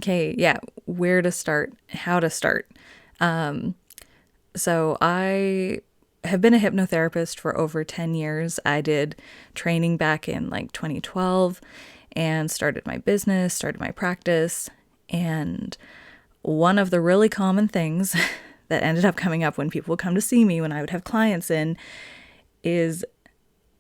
Okay, yeah, where to start, how to start. So I have been a hypnotherapist for over 10 years. I did training back in like 2012 and started my business, started my practice. And one of the really common things that ended up coming up when people would come to see me, when I would have clients in, is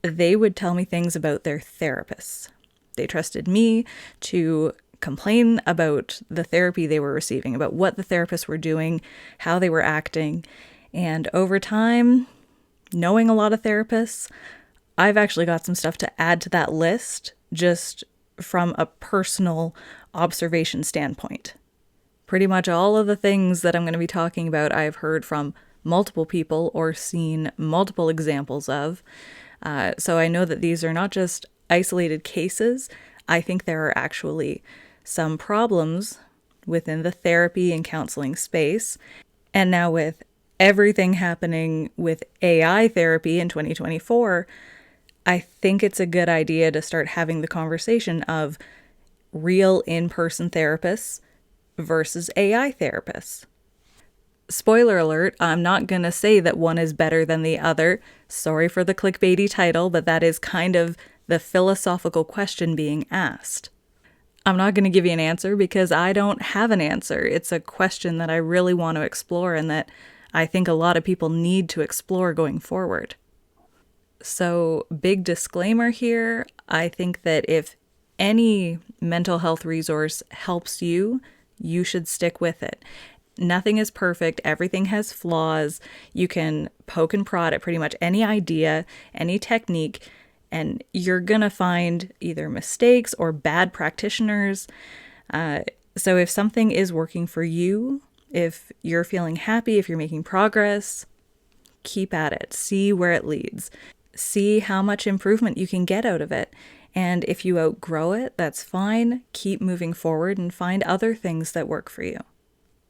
they would tell me things about their therapists. They trusted me to complain about the therapy they were receiving, about what the therapists were doing, how they were acting. And over time, knowing a lot of therapists, I've actually got some stuff to add to that list just from a personal observation standpoint. Pretty much all of the things that I'm going to be talking about, I've heard from multiple people or seen multiple examples of. So I know that these are not just isolated cases. I think there are actually some problems within the therapy and counseling space. And now with everything happening with AI therapy in 2024, I think it's a good idea to start having the conversation of real in-person therapists versus AI therapists. Spoiler alert, I'm not going to say that one is better than the other. Sorry for the clickbaity title, but that is kind of the philosophical question being asked. I'm not going to give you an answer because I don't have an answer. It's a question that I really want to explore and that I think a lot of people need to explore going forward. So, big disclaimer here, I think that if any mental health resource helps you, you should stick with it. Nothing is perfect. Everything has flaws. You can poke and prod at pretty much any idea, any technique, and you're going to find either mistakes or bad practitioners. So if something is working for you, if you're feeling happy, if you're making progress, keep at it. See where it leads. See how much improvement you can get out of it. And if you outgrow it, that's fine. Keep moving forward and find other things that work for you.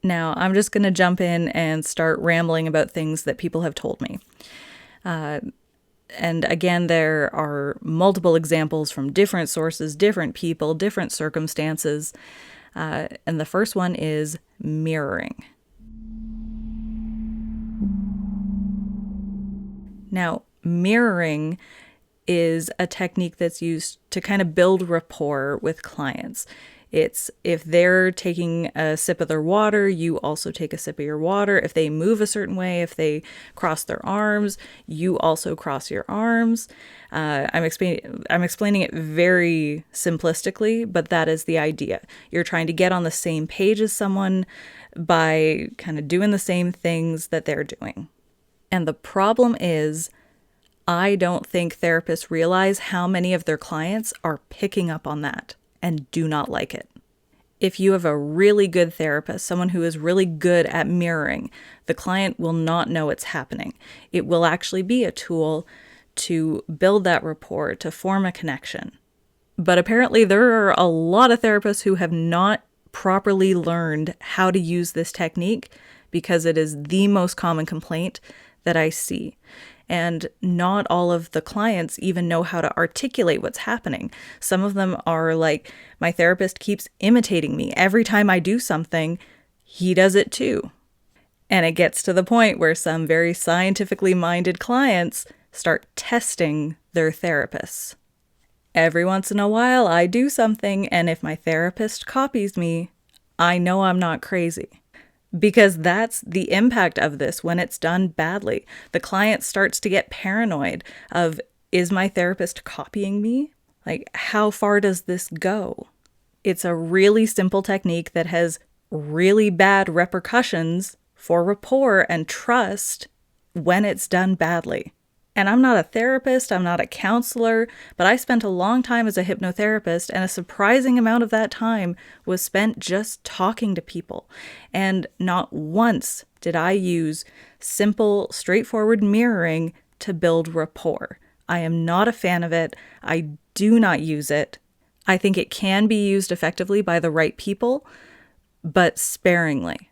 Now, I'm just going to jump in and start rambling about things that people have told me. And again, there are multiple examples from different sources, different people, different circumstances. And the first one is mirroring. Now, mirroring is a technique that's used to kind of build rapport with clients. It's if they're taking a sip of their water, you also take a sip of your water. If they move a certain way, if they cross their arms, you also cross your arms. I'm explaining it very simplistically, but that is the idea. You're trying to get on the same page as someone by kind of doing the same things that they're doing. And the problem is, I don't think therapists realize how many of their clients are picking up on that and do not like it. If you have a really good therapist, someone who is really good at mirroring, the client will not know it's happening. It will actually be a tool to build that rapport, to form a connection. But apparently there are a lot of therapists who have not properly learned how to use this technique because it is the most common complaint that I see. And not all of the clients even know how to articulate what's happening. Some of them are like, my therapist keeps imitating me. Every time I do something, he does it too. And it gets to the point where some very scientifically minded clients start testing their therapists. Every once in a while, I do something, and if my therapist copies me, I know I'm not crazy. Because that's the impact of this when it's done badly. The client starts to get paranoid of, is my therapist copying me? Like, how far does this go? It's a really simple technique that has really bad repercussions for rapport and trust when it's done badly. And I'm not a therapist, I'm not a counselor, but I spent a long time as a hypnotherapist, and a surprising amount of that time was spent just talking to people. And not once did I use simple, straightforward mirroring to build rapport. I am not a fan of it. I do not use it. I think it can be used effectively by the right people, but sparingly.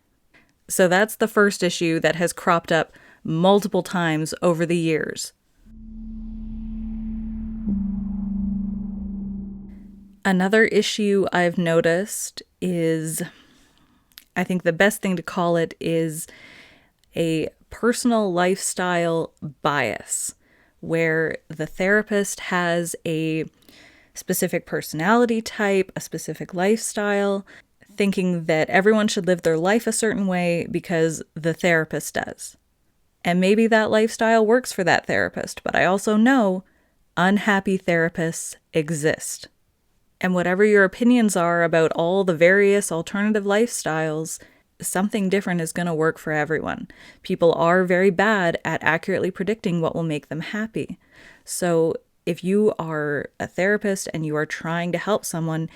So that's the first issue that has cropped up multiple times over the years. Another issue I've noticed is, I think the best thing to call it is a personal lifestyle bias, where the therapist has a specific personality type, a specific lifestyle, thinking that everyone should live their life a certain way because the therapist does. And maybe that lifestyle works for that therapist, but I also know unhappy therapists exist. And whatever your opinions are about all the various alternative lifestyles, something different is going to work for everyone. People are very bad at accurately predicting what will make them happy. So if you are a therapist and you are trying to help someone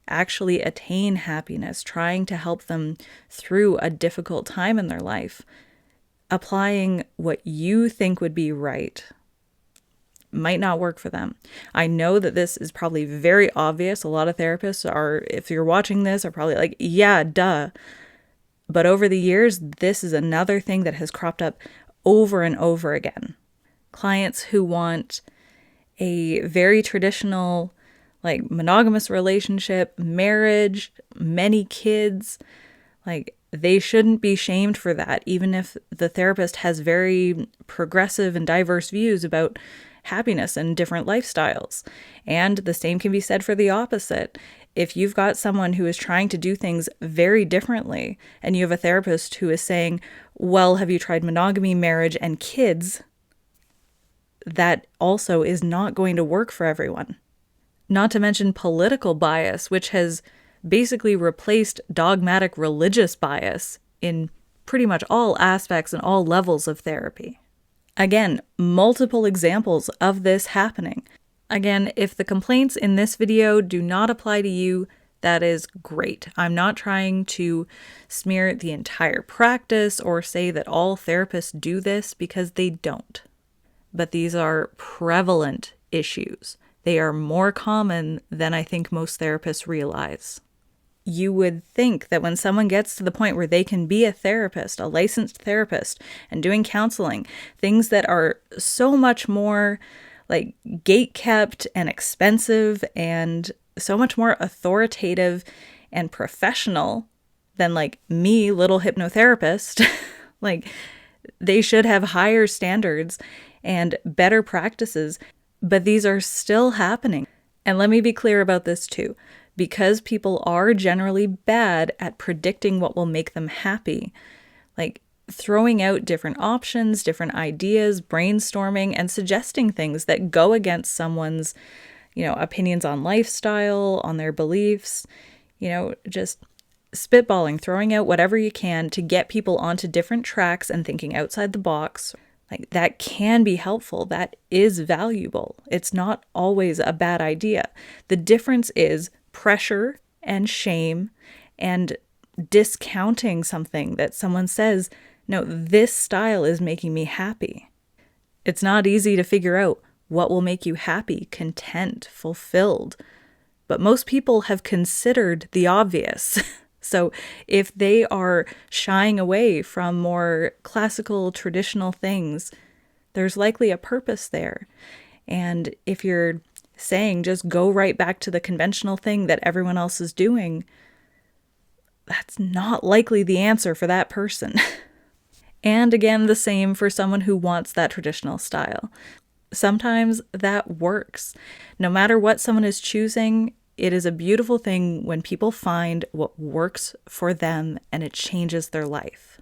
actually attain happiness, trying to help them through a difficult time in their life, applying what you think would be right might not work for them. I know that this is probably very obvious. A lot of therapists are, if you're watching this, are probably like, yeah, duh. But over the years, this is another thing that has cropped up over and over again. Clients who want a very traditional, like monogamous relationship, marriage, many kids, like they shouldn't be shamed for that, even if the therapist has very progressive and diverse views about happiness and different lifestyles. And the same can be said for the opposite. If you've got someone who is trying to do things very differently, and you have a therapist who is saying, well, have you tried monogamy, marriage, and kids? That also is not going to work for everyone. Not to mention political bias, which has basically replaced dogmatic religious bias in pretty much all aspects and all levels of therapy. Again, multiple examples of this happening. Again, if the complaints in this video do not apply to you, that is great. I'm not trying to smear the entire practice or say that all therapists do this, because they don't. But these are prevalent issues. They are more common than I think most therapists realize. You would think that when someone gets to the point where they can be a therapist, a licensed therapist, and doing counseling, things that are so much more like gate-kept and expensive and so much more authoritative and professional than like me, little hypnotherapist, like they should have higher standards and better practices, but these are still happening. And let me be clear about this too. Because people are generally bad at predicting what will make them happy, like throwing out different options, different ideas, brainstorming, and suggesting things that go against someone's, opinions on lifestyle, on their beliefs, just spitballing, throwing out whatever you can to get people onto different tracks and thinking outside the box. Like that can be helpful. That is valuable. It's not always a bad idea. The difference is pressure and shame and discounting something that someone says, no, this style is making me happy. It's not easy to figure out what will make you happy, content, fulfilled. But most people have considered the obvious. So if they are shying away from more classical, traditional things, there's likely a purpose there. And if you're saying just go right back to the conventional thing that everyone else is doing, that's not likely the answer for that person. And again, the same for someone who wants that traditional style. Sometimes that works. No matter what someone is choosing, it is a beautiful thing when people find what works for them and it changes their life.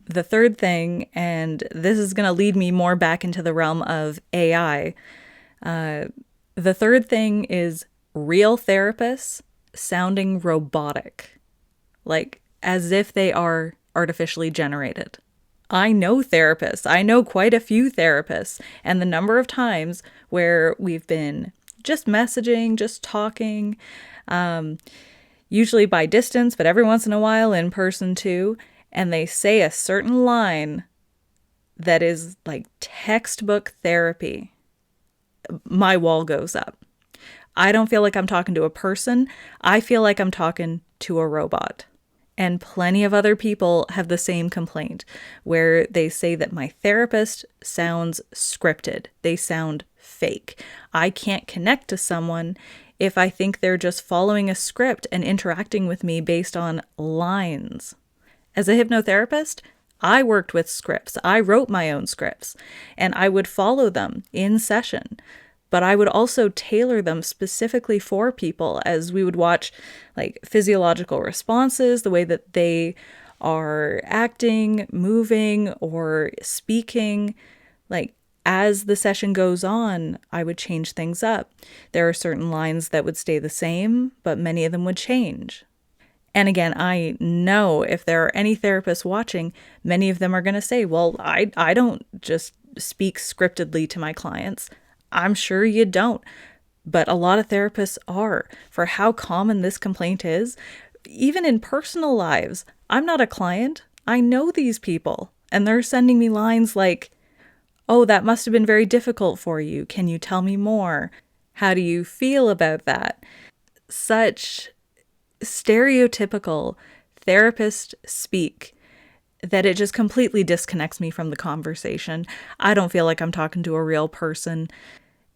The third thing, and this is going to lead me more back into the realm of AI, the third thing is real therapists sounding robotic, like as if they are artificially generated. I know therapists. I know quite a few therapists, and the number of times where we've been just messaging, just talking, usually by distance, but every once in a while in person too, and they say a certain line that is like textbook therapy, my wall goes up. I don't feel like I'm talking to a person. I feel like I'm talking to a robot. And plenty of other people have the same complaint, where they say that my therapist sounds scripted. They sound fake. I can't connect to someone if I think they're just following a script and interacting with me based on lines. As a hypnotherapist, I worked with scripts. I wrote my own scripts, and I would follow them in session. But I would also tailor them specifically for people, as we would watch like physiological responses, the way that they are acting, moving, or speaking. Like, as the session goes on, I would change things up. There are certain lines that would stay the same, but many of them would change. And again, I know if there are any therapists watching, many of them are going to say, well, I don't just speak scriptedly to my clients. I'm sure you don't. But a lot of therapists are. For how common this complaint is, even in personal lives, I'm not a client. I know these people. And they're sending me lines like, oh, that must have been very difficult for you. Can you tell me more? How do you feel about that? Such stereotypical therapist speak that it just completely disconnects me from the conversation. I don't feel like I'm talking to a real person.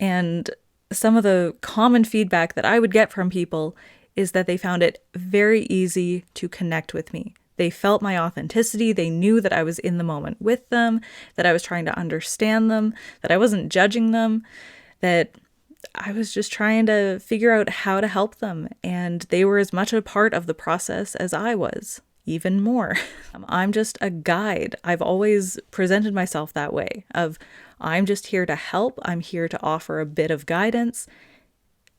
And some of the common feedback that I would get from people is that they found it very easy to connect with me. They felt my authenticity. They knew that I was in the moment with them, that I was trying to understand them, that I wasn't judging them, that I was just trying to figure out how to help them. And they were as much a part of the process as I was, even more. I'm just a guide. I've always presented myself that way of, I'm just here to help. I'm here to offer a bit of guidance.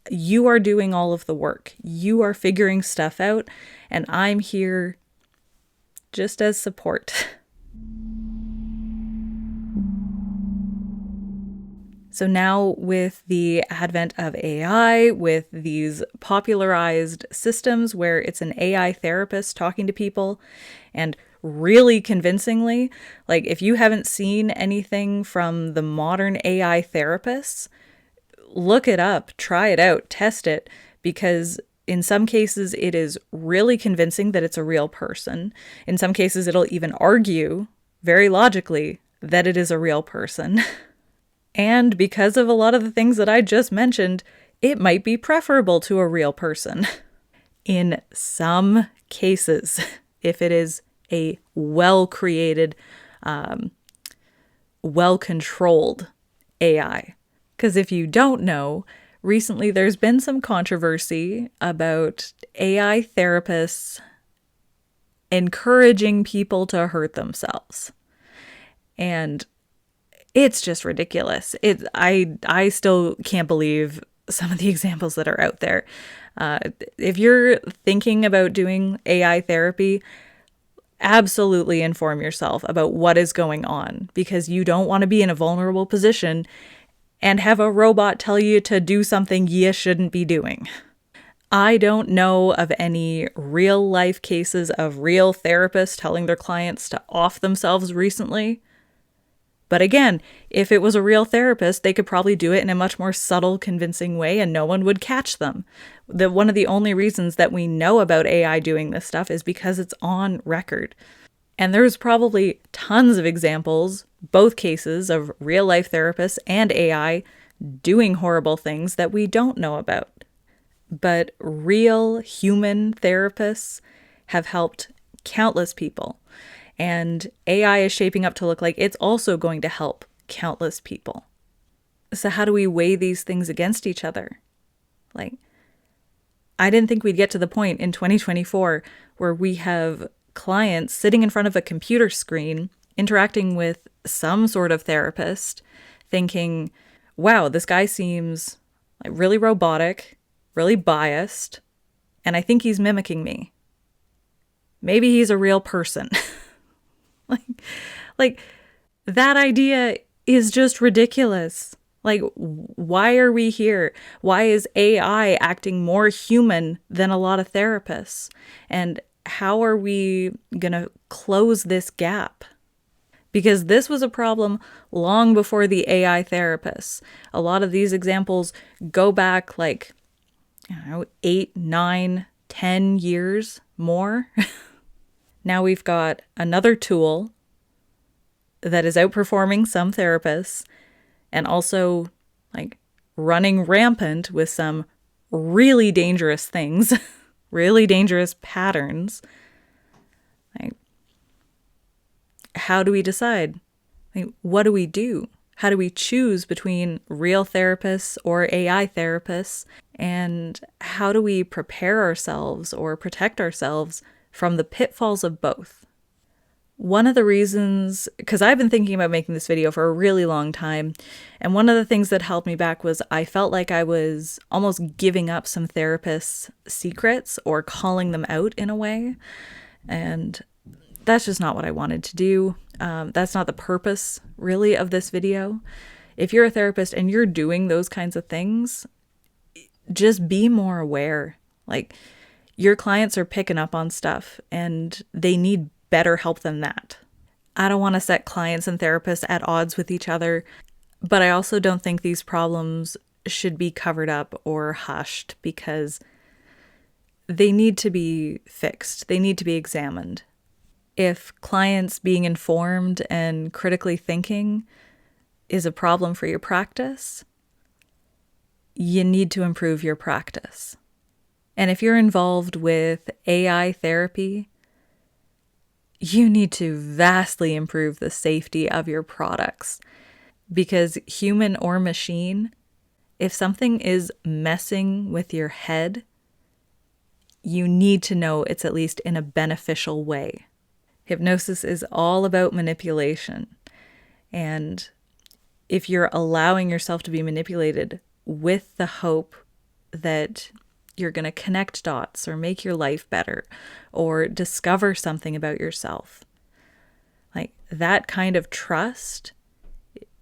You are doing all of the work. You are figuring stuff out, and I'm here just as support. So now with the advent of AI, with these popularized systems where it's an AI therapist talking to people, and really convincingly, like if you haven't seen anything from the modern AI therapists, look it up, try it out, test it, because in some cases it is really convincing that it's a real person. In some cases it'll even argue very logically that it is a real person. And because of a lot of the things that I just mentioned, it might be preferable to a real person. In some cases, if it is a well-created, well-controlled AI. Because if you don't know, recently there's been some controversy about AI therapists encouraging people to hurt themselves. And it's just ridiculous. I still can't believe some of the examples that are out there. If you're thinking about doing AI therapy, absolutely inform yourself about what is going on, because you don't want to be in a vulnerable position and have a robot tell you to do something you shouldn't be doing. I don't know of any real life cases of real therapists telling their clients to off themselves recently. But again, if it was a real therapist, they could probably do it in a much more subtle, convincing way and no one would catch them. One of the only reasons that we know about AI doing this stuff is because it's on record. And there's probably tons of examples, both cases of real life therapists and AI doing horrible things that we don't know about. But real human therapists have helped countless people. And AI is shaping up to look like it's also going to help countless people. So how do we weigh these things against each other? Like, I didn't think we'd get to the point in 2024 where we have clients sitting in front of a computer screen interacting with some sort of therapist thinking, wow, this guy seems like really robotic, really biased, and I think he's mimicking me. Maybe he's a real person. Like that idea is just ridiculous. Like, why are we here? Why is AI acting more human than a lot of therapists? And how are we going to close this gap? Because this was a problem long before the AI therapists. A lot of these examples go back like, 8, 9, 10 years more. Now we've got another tool that is outperforming some therapists and also like running rampant with some really dangerous things, really dangerous patterns. Like, how do we decide? Like, what do we do? How do we choose between real therapists or AI therapists? And how do we prepare ourselves or protect ourselves from the pitfalls of both? One of the reasons, because I've been thinking about making this video for a really long time, and one of the things that held me back was I felt like I was almost giving up some therapists' secrets or calling them out in a way. And that's just not what I wanted to do. That's not the purpose, really, of this video. If you're a therapist and you're doing those kinds of things, just be more aware. Like, your clients are picking up on stuff and they need better help than that. I don't want to set clients and therapists at odds with each other, but I also don't think these problems should be covered up or hushed because they need to be fixed. They need to be examined. If clients being informed and critically thinking is a problem for your practice, you need to improve your practice. And if you're involved with AI therapy, you need to vastly improve the safety of your products. Because human or machine, if something is messing with your head, you need to know it's at least in a beneficial way. Hypnosis is all about manipulation. And if you're allowing yourself to be manipulated with the hope that you're going to connect dots or make your life better or discover something about yourself, like that kind of trust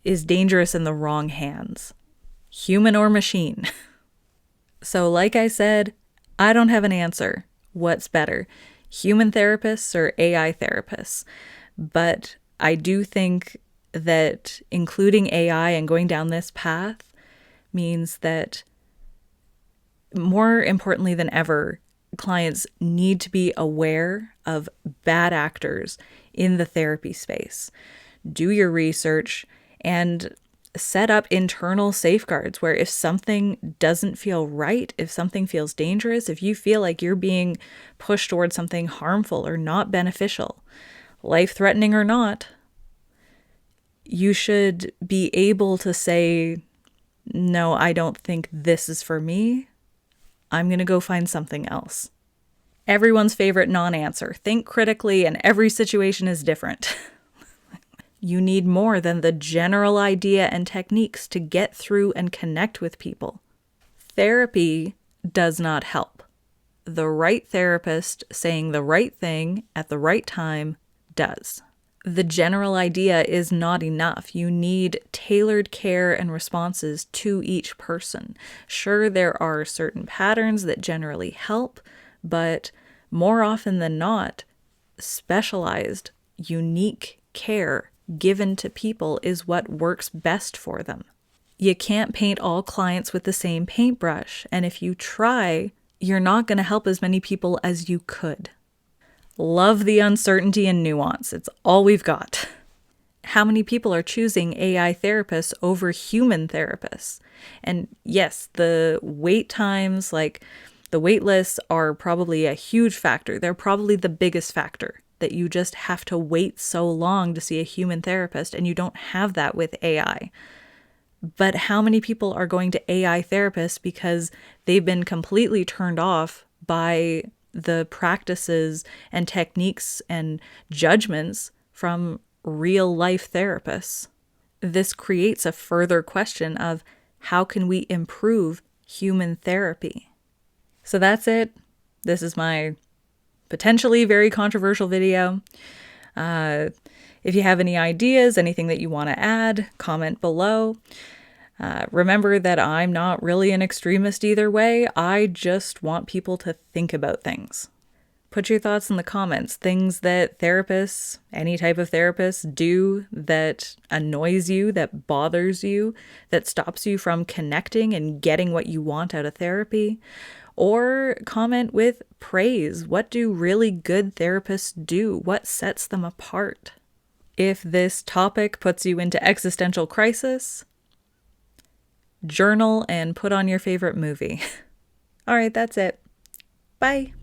is dangerous in the wrong hands, human or machine. So like I said, I don't have an answer. What's better, human therapists or AI therapists? But I do think that including AI and going down this path means that more importantly than ever, clients need to be aware of bad actors in the therapy space. Do your research and set up internal safeguards where if something doesn't feel right, if something feels dangerous, if you feel like you're being pushed towards something harmful or not beneficial, life-threatening or not, you should be able to say, no, I don't think this is for me. I'm going to go find something else. Everyone's favorite non-answer. Think critically and every situation is different. You need more than the general idea and techniques to get through and connect with people. Therapy does not help. The right therapist saying the right thing at the right time does. The general idea is not enough. You need tailored care and responses to each person. Sure, there are certain patterns that generally help, but more often than not, specialized, unique care given to people is what works best for them. You can't paint all clients with the same paintbrush, and if you try, you're not going to help as many people as you could. Love the uncertainty and nuance. It's all we've got. How many people are choosing AI therapists over human therapists? And yes, the wait times, like the wait lists, are probably a huge factor. They're probably the biggest factor, that you just have to wait so long to see a human therapist, and you don't have that with AI. But how many people are going to AI therapists because they've been completely turned off by the practices and techniques and judgments from real life therapists? This creates a further question of how can we improve human therapy? So that's it. This is my potentially very controversial video. If you have any ideas, anything that you want to add, comment below. Remember that I'm not really an extremist either way. I just want people to think about things. Put your thoughts in the comments. Things that therapists, any type of therapist, do that annoys you, that bothers you, that stops you from connecting and getting what you want out of therapy. Or comment with praise. What do really good therapists do? What sets them apart? If this topic puts you into existential crisis, journal, and put on your favorite movie. All right, that's it. Bye.